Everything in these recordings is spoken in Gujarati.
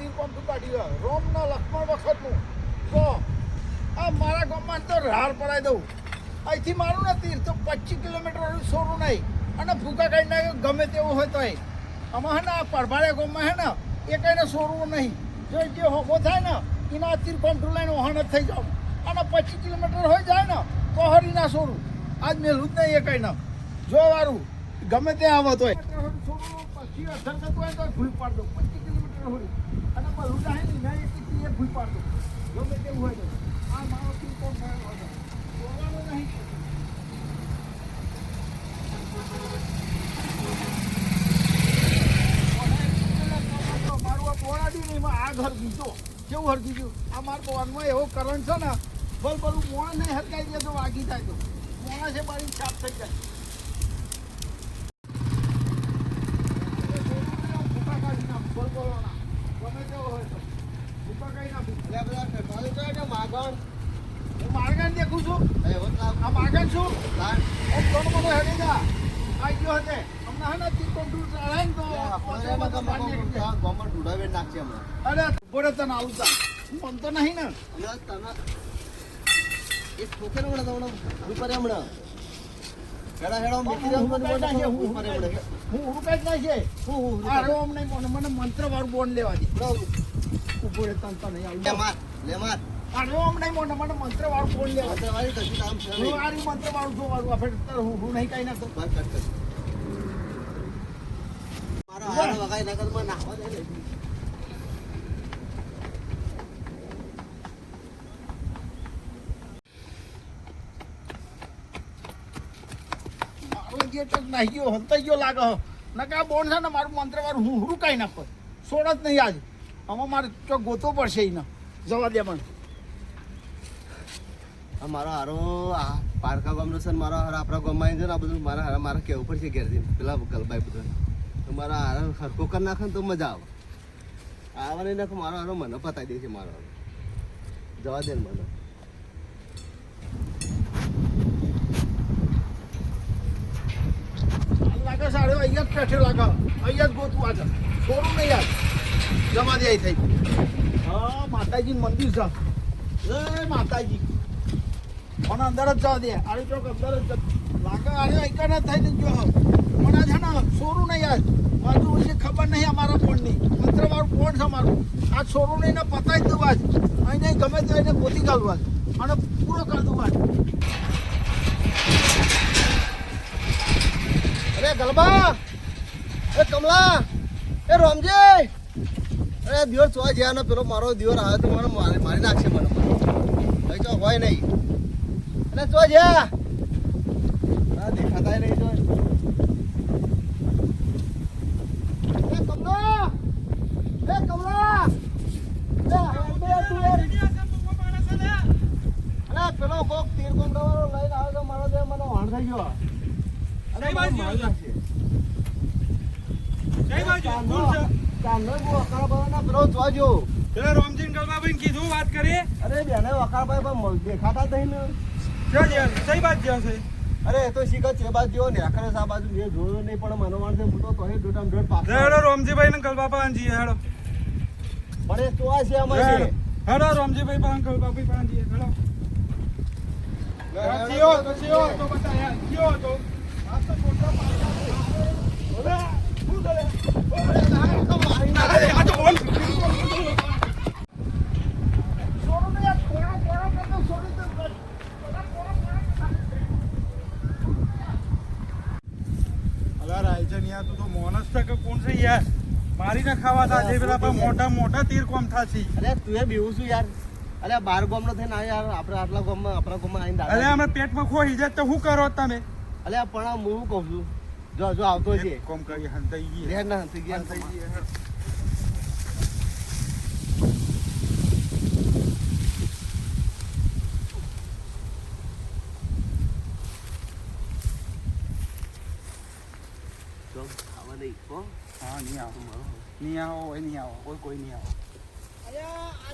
તીર કોમથી કાઢ્યું રોમ નો લક્ષ્મણ વખતનું તો આ મારા ગામમાં તો રાર પડાવી દઉં અહીંથી મારું ને તીર તો 25 કિલોમીટર સોરું નહીં અને ભૂકા કાઢી નાખ્યો ગમે તેવું હોય તો આમાં હે ને આ પરભાળિયા ગામમાં હે ને એ કઈને સોરવું નહીં જો જે હોકો થાય ને એના તીર કોમઠું લઈને વહાણ જ થઈ જાવ અને 25 કિલોમીટર હોય જાય ને તો હરી ના સોરું આજ મેલું જ નહીં એ કઈ ના જો વારું ગમે ત્યાં આવત હોય પછી અસર થતું હોય તો ભૂલ પાડ દઉં 25 કિલોમીટર હોય અને પેલું જાય ને મેં એ ભૂલ પાડ દઉં ગમે તેવું હોય તો આ મારો તીર કોમ સોરવાનું નહીં આ ઘર બીજો કેવું હરકી ગયું આ મારા બોનમાં એવો કરંટ છે ને બલ બલું મોણા નહીં હરકાઈ દે તો વાગી જાય તો મોણા છે મારી છાપ થઈ જાય ભૂકા કાઢી નાખ બોલ બોલવાના ગમે તેવો હોય તો ભૂકા કાઢી નાખું હું માર્ગણ દેખું છું આ માર્ગણ છું થોડો બધો હેડી જા આવી ગયો હતે હમણાં હે ને તી કોમ્પ્યુટર ચડાય ને તો ગવર્મેન્ટ ઉડાવે નાખશે હમણાં અરે બોરે તને આવતા હું મનતો નહીં ને એક ઠોકેર હમણાં તમને ઉપર હમણાં હેડા હેડા મૂકી દે ઉપર હમણાં હું રૂપિયા જ નાખીએ અરે અમને મને મંત્ર વાળું બોન લેવા દે ઉભો રે તને નહીં આવતું લે માર અરે અમને મને મંત્ર વાળું બોન લેવા દે વાળી કશું કામ છે હું આરી મંત્ર વાળું જોવાનું આપણે હું નહીં કઈ નાખતો બસ કટ કર મારો હાથ વગાઈ નકર માં નાખવા દે નાહી ગયો હંતાઈ ગયો લાગે નકા બોન છે ને મારું મંત્ર વાળું હું રૂકાઈ નાખો છોડ જ નહીં આજ આમાં મારે ચોક ગોતો પડશે એને જવા દે પણ મારો હારો આ પારકા ગામનો છે મારો હારો આપણા ગામમાં આવી છે ને આ બધું મારા કેવું પડશે ઘેરથી પેલા ગલબાઈ બધું તો મારા હારો ખરખો કરી નાખે ને તો મજા આવે આવા નહીં નાખો મારો હારો મને પતાવી દે છે મારો હારો જવા દે ને મને લાગે સાડો અહીંયા જ પેઠે લાગે અહીંયા જ ગોતું આગળ છોડું નહીં યાર જવા દે થઈ હા માતાજી મંદિર છે જય માતાજી મને અંદર જ જવા દે આડી ચોક અંદર જ લાગે આડે એકા ના થઈ ગયો મને છે ને છોડું નહીં યાર મારું વિશે ખબર નહીં અમારા ફોનની મંત્ર મારું ફોન છે મારું આ છોડું નહીં ને પતાવી દઉં આજ અહીં ગમે તો એને ગોતી કાઢું આજ અને પૂરો કરી દઉં આજ અરે ગલબા અરે કમલા એ રોમજી અરે દિયોર ચોવા જ્યાં ને પેલો મારો દિયોર આવે તો મને મારી નાખશે મને કઈ તો હોય નહીં અરે ચો જ્યાં દેખાતા નહીં તો કમલા અરે પેલો કોક તીર કોમડો લઈને આવે તો મારો દે મને વાણ થઈ ગયો કીધું વાત કરી અરે બેને વકાળભાઈ દેખાતા જ નહીં સહી વાત છે અરે તો શીખર છે બાજુ જેવો ને આખરે આ બાજુ જે જોયો નહીં પણ મનો માણસે મોટો તો દોટામ દોડ પાક હેડો રોમજીભાઈ ને ગલબાપા આંજી હેડો પણ એ તો આ છે અમારે હેડો રોમજીભાઈ પાસે ગલબાપા પાસે આંજી હેડો જીઓ તો બતા યાર જીઓ તો આ તો મોટો ઓરે શું કરે ઓરે તો મારી ના આ તો બોલ છોડું નહીં યાર પોરો કરતો છોડી દઉં અલા રાયજનિયા તું તો મોનસ છે કે કોણ છે યાર મારી ના ખાવા થા જે પેલા મોટા મોટા તીર કોમ થાસી અરે તું એ બેવું છું યાર અરે 12 ગામનો થઈને આ યાર આપણે આટલા ગામમાં આપણા ગામમાં આવીને અલે અમે પેટમાં ખોઈ જાય તો શું કરો તમે અલે પણ હું કહું છું જો આવતો છે કોમ કરી હંતાઈ ગઈ રે ના હંતાઈ ગયા ખાવા દઈ કો હા નહીં આવો નહીં આવો કોઈ નહીં આવો અરે આ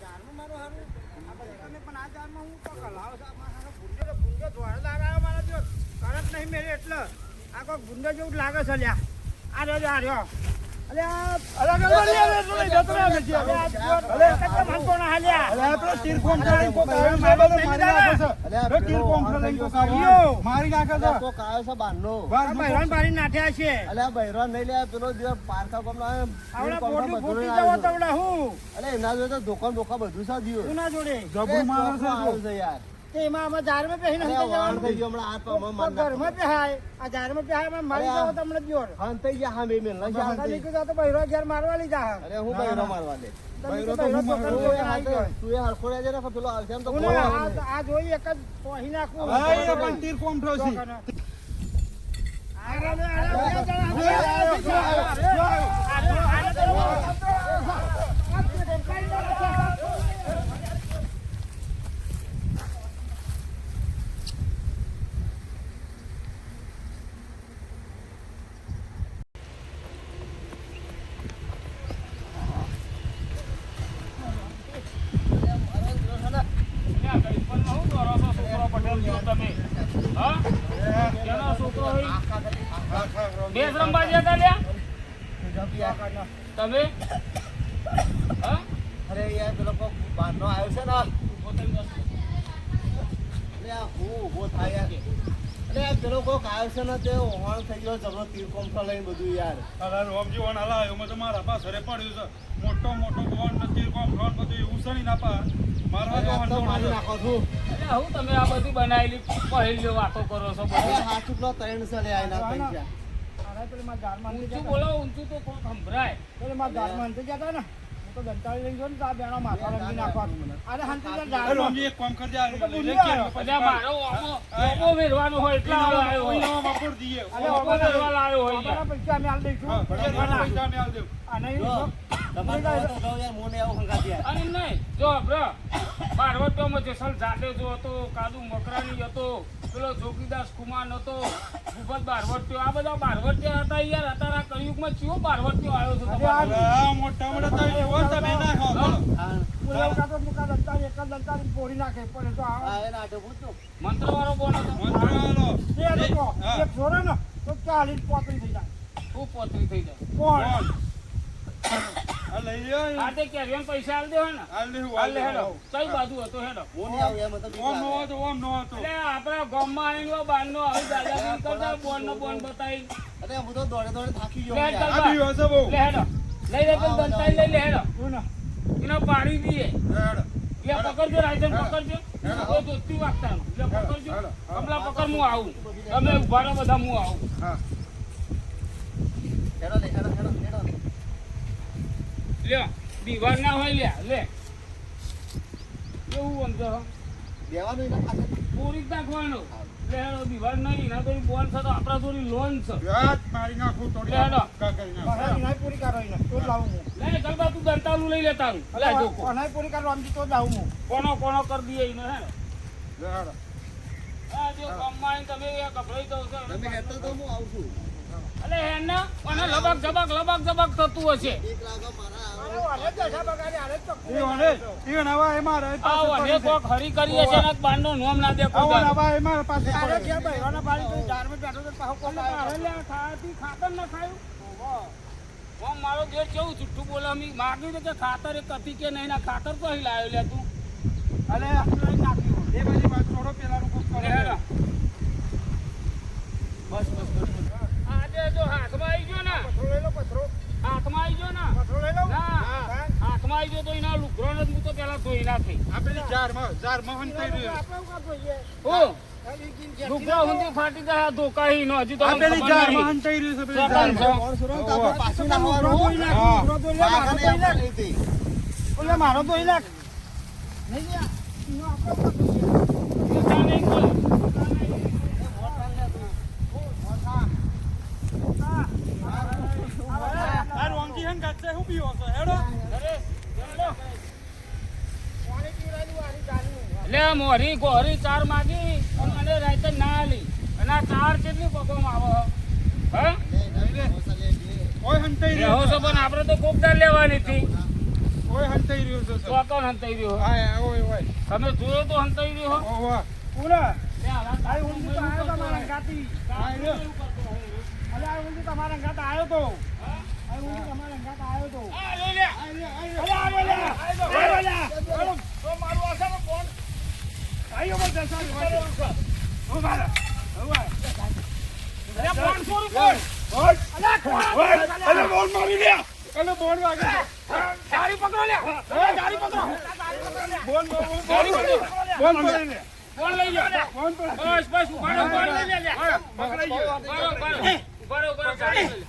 જારમાં મારો હારું આ બધાને પણ આ જારમાં હું તો કલાવ છે મારો ગુંજો ધોળદાર આવ્યો મારા જો કરત નહીં મેરે એટલે આ કોઈ ગુંજો જેવું લાગે છે લ્યા આ રહ્યો અરે ગણપતિ આવે તો લઈ જતો રહે છે. અરે આ પેલો તીર કોમ કરીને કોક આવ્યો છે, બધો મારી નાખે છે. પેલો તીર કોમ કરીને કોક આવ્યો, મારી નાખે છે. કોક આવ્યો છે બહારનો. વાર અલ્યા બૈરો નહીં લે, પેલો જે પારકા ગામનો આવે, તીર કોમનો બધો લઈને આવ્યો છે. અલ્યા એના જોડે તો ધોકા બોકા બધું છે દિયો. જબરું મારે છે આવ્યો છે યાર. અલ્યા વાળ થઈ ગયો હમણાં હાથ પગમાં માર નાખ્યો. હંતાઈ ગયા હા, બે મેલ ના ગયા હંતાઈ. અરે હું બૈરો મારવા દે. બૈરો તો હું મારું. તું એ હરખો રહેજે ને, પેલો આવશે એમ તો કોઈ આવે નહીં. હા, એ પણ તીર કોમ થયો છે. તમે અરે યાર પેલો કોક બહારનો આવ્યો છે ને. અરે આ હું ઊભો થાય યાર. અરે આ પેલો કોક આવ્યો છે ને, તે હોણ થઈ ગયો જબરો તીર કોમઠો લઈને બધું યાર. અરે રોમજી વન હાલા આવ્યો, મેં તો મારા પાસે ઘરે પડ્યું છે. મોટો મોટો ગોળ ને તીર કોમ ફોન બધું એવું છે નહીં ના પા. મારવા તો અરે આ તો હંડો મારી નાખો છું. એટલે હું તમે આ બધી બનાવેલી પહેલી વાતો કરો છો અરે બધી? હાથ ઉપલો ત્રણ છે લે આયના ત્રણ છે. ઊંચું બોલો, ઊંચું તો કોક સંભળાય. અરે રોમજી એક કામ કરજે, આ લઈ લે કે બધા મારો ઓમો વેરવાનો હોય એટલા આવ્યો હોય. ઓઈનો વાપર દીએ. ઓમો વેરવાનો આવ્યો હોય યાર. હા, પૈસા મેં આલ દેવ. જો, તમારે તો જાઓ યાર, મોને આવું હંગાત યાર. અને નહીં જો બ્રો બારવટીઓમાં જેસલ જાડેજો હતો, કાદુ મકરાણી હતો, પેલો જોગીદાસ કુમાર હતો, ભૂપત બારવટીઓ, આ બધા બારવટીયા હતા યાર. અત્યારે આ કળિયુગમાં ચિયો બારવટીઓ આવ્યો છે તમારો? આ મોટા મોટા તો એવો તમે ના ખાઓ. હા, હા. એના આટો પૂછો. મંત્રવાળો બોલ હતો. મંત્રાલો. ખૂબ પોતરી થઈ જાય. કોણ? આ લઈ લ્યો. આ તે કેરીઓને પૈસા આલ દેવા ને. હાલ દેવું, હાલ લે હેડો. હાલ કઈ બાજુ હતો હેડો. મોને આવું એમ તો બીક ઓમ નો લાગે. હતો, ઓમ નો હતો. એટલે આપણા ગામમાં આવીને બારનો આવી દાદાગીરી કરતા બોન નો બોન બતાવી. અરે હું તો દોડે દોડે થાકી ગયો લે યાર. ચાલ આ બી બા. હશે બહુ. લે હેડો. લઈ લે પેલું દંતાઈ લઈ લે હેડો. એને પાડી દઈએ. હેડ. લે પકડજો રાયજન પકડજો. કોઈ દોસ્તી વાગતા લે પકડજો. કમલા પકડ હું આવું. તમે ઉભા રહો બધા હું આવું. હા. હેડો લે, હેડો, હેડો, હેડો. લે દીવાર ના હોય લે લે. એવું સમજો દેવાનું એના પાસે. પૂરી જ નાખવાનું. લે હેડો દીવાર નહીં ના તો બોન છે તો આપણા થોડી લોન છે. યાદ મારી નાખું થોડી. લે હેડો. કા કરી નાખ. લે ગલબા તું દંતાલું લઈ લે તારું. લે જોકો. કોનો કર દઈએ એને હેડો. લે હેડો. આ જો ગામમાં આવીને તમે એ ગભરાઈ જાવ છો. તમે હેડતો તો હું આવું છું. અલે હેને અને લબક જબક થતું હશે. બીક લાગે મારા. ઈ નવા એ મારે આવો ને કોક હરી કરીએ છે ને બારનો નોમ ના દે કોઈ દાડો. નવા એ મારા પાસે પડે. ખાતર ના ખાયું ઓમ મારો દેર કેવું જુઠ્ઠું બોલે અમે માગ્યું હતું કે ખાતર એક હતી કે નહીં ના ખાતર તો અહીં લાવ્યો લે તું. અલે એ બધી વાત છોડો, પેલાનું કોક કરો. લે હેડો. બસ બસ બસ બસ. આજે જો હાથમાં આવી ગયો ને હાથમાં આવી ગયો ને ના હાથમાં આવી ગયો તો એના લુગરો ને હું તો પેલા ધોઈ નાખી. આ પેલી જારમાં હંતાઈ રહ્યો. હું લુગરો હુંદી ફાટી જાય ધોકા નો હજી તો આ મને પેલી ખબર જારમાં નહીં. હંતાઈ રહ્યો છે પેલી સ્વતંત્ર. જારમાં. કોણ સુરો તો આપણે પાછું નાખવાનું. હા. વાઘાને આપણે લઈ દઈ. ચિંતા નહીં કર. આ રોમજી હંગ ગાચે હું પીવો છો? હેડો. લે મોરી ગોરી ચાર માગી અને મને રાતે ના આલી અને આ ચાર કેટલી પગોમાં આવે હે કોઈ હંતાઈ લેહો રહ્યો છો પણ આપણે તો કોકદાર લેવાની હતી. કોઈ હંતાઈ રહ્યો છે તો કોણ હંતાઈ રહ્યો હા ઓય ઓય તમે જોયો તો હંતાઈ રહ્યો ઓ વાહ. લે આ ઊંધી તો આવ્યો તમારા ગાતી આવ્યો. એવું કરતો હોય. તમારા ગાત આવ્યો તો. હા? આ લઈ લે. અરે આ લે. તો મારું આશાનો ફોન અરે 500 રૂપિયા. અરે બોલ મારી લે અરે બોલ વાગે જારી પકડો લે. જારી પકડો. બોલ જારી પકડો. બોલ મારી લે ફોન લઈ લે. બસ બસ ઉભા રહો, ઉભા રહો. પકડાઈ ગયો ઉભા રહો, જારી લઈ લે.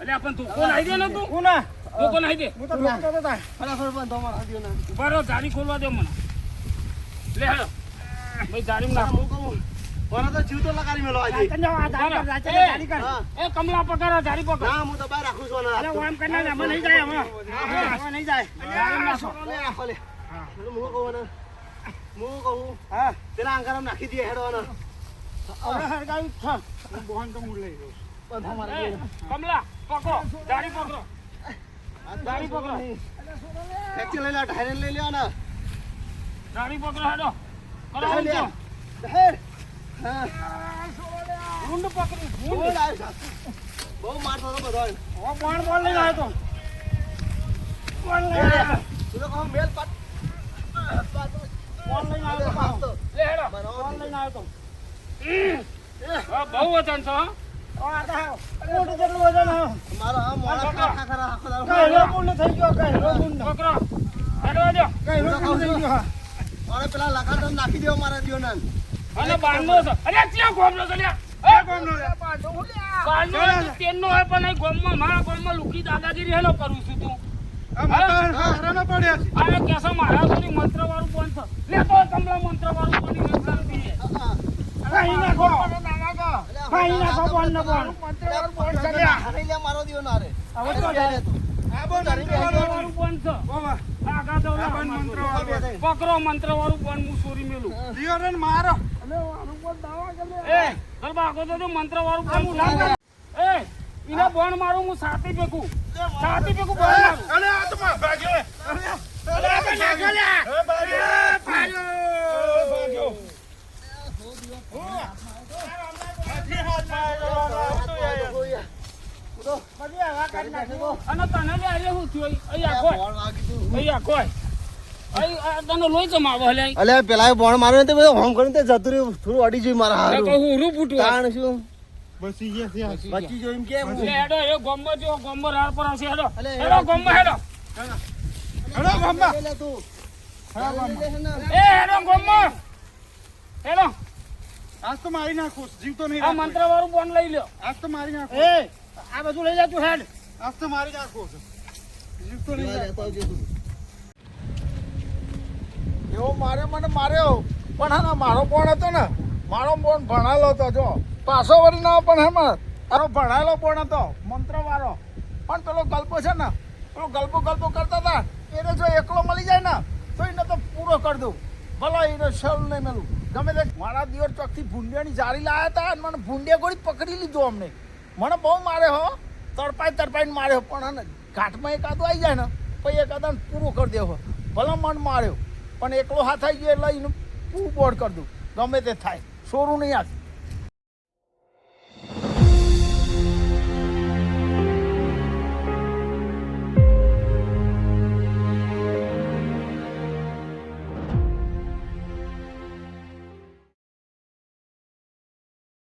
અલે આપણ તું કોણ આવી દે ને તું કોણ આવી દે હું તો રોકતો તો તા ફટાફટ બંધો મારા દ્યો ને ઉભા રહો, જારી ખોલવા દે મને. લે હેલો ભાઈ જારી નાખો. હું કહું મને તો જીવ તો લગાડી મેલો આજે એ કમલા પકડો, જારી પકડો. ના હું તો બહાર રાખું છું ને નહીં જાય હવે. જારી નાખો. લે રાખો લે હું કહું ને હું કહું હા પેલા અંગારામ નાખી દે હેડો ને બોહન તો હું લઈ લઉં બંધો મારા એ, દ્યો કમલા પકડો, જારી પકડો. જારી પકડો. ફેક્ચર લઈ લે ઢાઈને લઈ લ્યો ને જારી પકડો હેડો. કરો ઢાઈ લે ઊંચો. ઢાઈ હા ઊંડ પકડી, બોલ ઊંડ. આવ્યો બહુ મારતો હતો બધો બોલ લઈને આવ્યો તો. બોલ લઈને આવ્યો. તું તો કહો મેલ પાટ બોલ લઈને આવ્યો તો પાછો. લે હેડો. બોલ લઈને આવ્યો તો. હા, બહુ વજન છે હો. મારો આ મોડા ખાખા ખરા આખો દાડો પકડો. હેડો હેડો. મારે પેલા લખાણ નાખી દેવો મારા દ્યો ને અને બારનો છે. અરે ત્યાં ગોમનો છે લ્યા. એ બારનો હોય તો તેલનો હોય પણ અહીં ગોમમાં મારા ગોમમાં લુકી દાદાગીરી હેલો કરું છું તું. અરે કેસો મારા સુધી મંત્રવાળું બંધ છે. લે તો કમલા મંત્રવાળું બની ગયું છે. મારો દ્યો ના રે મંત્રવાળું બંધ છે. આગા દવલા પકડો મંત્રવાળું બંધ, હું સોરી મેલું. એ ગરબા આગો તો મંત્રવાળું બંધ. એ ઈને બોન મારું, હું સાતી પેકું બોન મારું. અને તને લે આજે શું થયું? અહીં આખો તને લોહી જમાવો હલે. અલે પેલા બોણ માર્યો ને બધો હોમ કરીને જતું રહ્યું થોડું અડી જોઈ મારા હારું કહું ઉરું ફૂટું. કારણ શું બસી ગયા બચી જોઈ એમ કેમ લે હેડો, એ ગોમ્બો જો ગોમ્બો રાડ પર આવશે. હેડો અલે, હેડો ગોમ્બો હેડો. લે તું એ હેડો ગોમ્બો હેડો. આજ તો મારી નાખો જીવ તો નહીં આ મંત્ર વાળું બોન લઈ લ્યો. આજ તો મારી નાખો આ બધું લઈ જા તું હેડ. આજ તો મારી નાખો જીવ તો નહીં લેતો આવજે તું એવો મને માર્યો પણ હા મારો ફોન હતો ને મારો ફોન ભણાયેલો હતો જો પાછો વળી ના પણ હે મારો ભણાયેલો ફોન હતો મંત્રવાળો પણ પેલો ગલ્પો છે ને પેલો ગલ્પો કરતા હતા એને જો એકલો મળી જાય ને તો એને તો પૂરો કરી દઉં ભલે એને શરૂ નહીં મેલું ગમે તે મારા દિવસ ચોકથી ભૂંડિયાની જારી લાવ્યા હતા અને મને ભૂંડિયા ગોળી પકડી લીધો અમને મને બહુ મારે હો તડપાઈને માર્યો પણ હા ને ઘાટમાં એકાદો આવી જાય ને પછી એકાદાને પૂરો કરી દેવો ભલે મન માર્યો પણ એકલો હાથ આવી ગયો એટલે એનું પૂરું બોર્ડ કરી દઉં ગમે તે થાય સોરું નહીં આજ